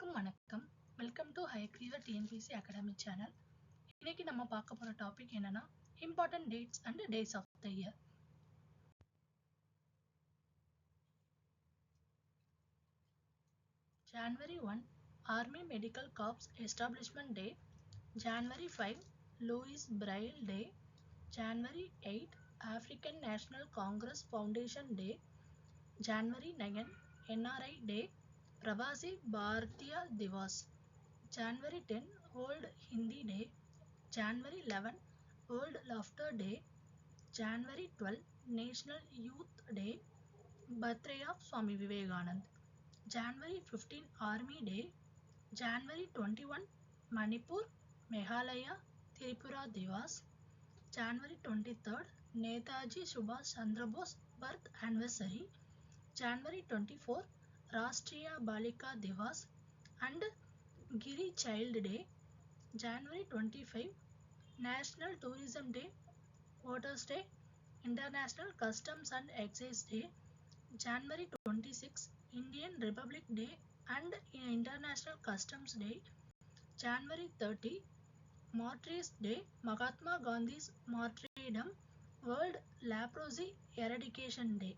எல்லாருக்கும் வணக்கம். Welcome to Hayagreevar TNPSC academy channel. இன்னைக்கு நம்ம பார்க்க போற டாபிக் என்னன்னா important dates and days of the year. January 1 Army Medical Corps Establishment Day. January 5 Louis Braille Day. January 8 African National Congress Foundation Day. January 9 NRI Day. Pravasi Bharatiya Divas. January 10 World Hindi Day. January 11 World Laughter Day. January 12 National Youth Day. Birthday of Swami Vivekanand. January 15 Army Day. January 21 Manipur, Meghalaya, Tripura Divas. January 23rd Netaji Subhash Chandra Bose birth anniversary. January 24 Rashtriya Balika Divas and Giri Child Day. January 25 National Tourism Day, Voters Day, International Customs and Excise Day. January 26 Indian Republic Day and International Customs Day. January 30 Martyrs Day, Mahatma Gandhi's Martyrdom, World Leprosy Eradication Day.